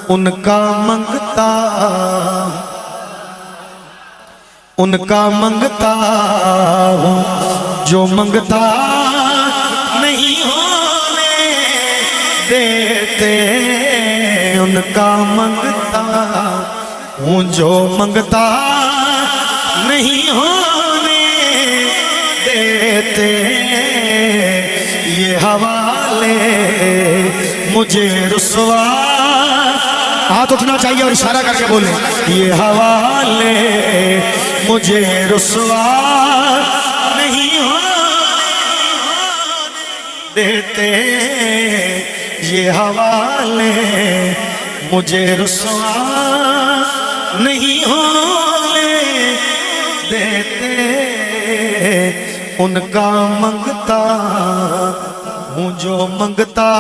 ان کا منگتا ہوں جو منگتا نہیں ہونے دیتے ان کا منگتا ہوں جو منگتا نہیں ہونے دیتے یہ حوالے مجھے رسوا ہاتھ اٹھنا چاہیے اور اشارہ کر کے بولیں یہ حوالے مجھے رسوا نہیں ہونے دیتے یہ حوالے مجھے رسوا نہیں ہونے دیتے ان کا منگتا ہوں جو منگتا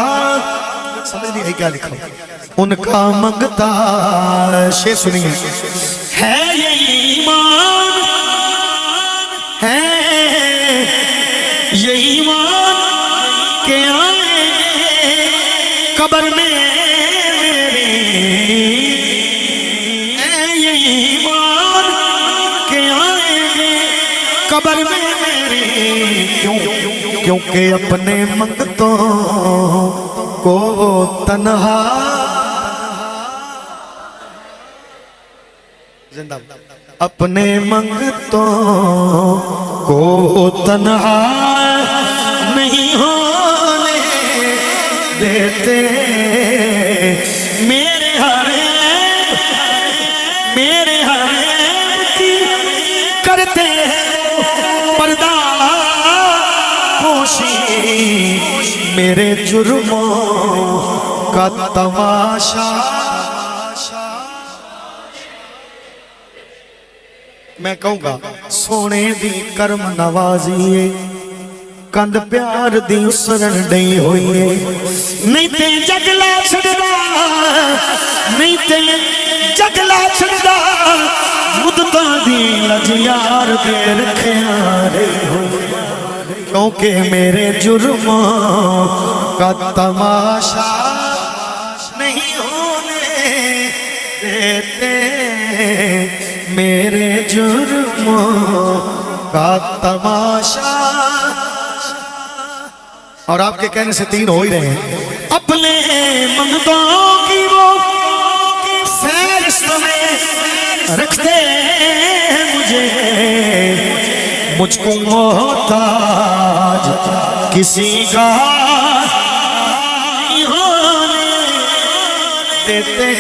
سمجھ نہیں کیا لکھا ان کا منگتا شعر سنیے ہے یہ ایمان ہے یہ ایمان کہ آئیں قبر میں میری ہے یہ ایمان کہ آئیں قبر میں میری کیونکہ اپنے منگتوں کو تنہا اپنے منگتوں کو تنہا نہیں ہونے دیتے میرے حریم کی کرتے پردہ پوشی میرے جرموں کا تماشا میں کہوں گا سونے دی کرم نوازیے کند پیار دی اسرن ڈئی ہوئیے نہیں تے جگلا چھڑدا نہیں تے جگلا چھڑدا مدتاں دی لجیار دے رکھیاں رہی ہوئی کیونکہ میرے جرموں کا تماشا نہیں ہونے دیتے میرے جرموں کا تماشا اور آپ کے کہنے سے تین ہو ہی رہے ہیں اپنے منگتوں کی وہ فہرست میں رکھتے مجھے مجھ کو محتاج کسی کا ہونے دیتے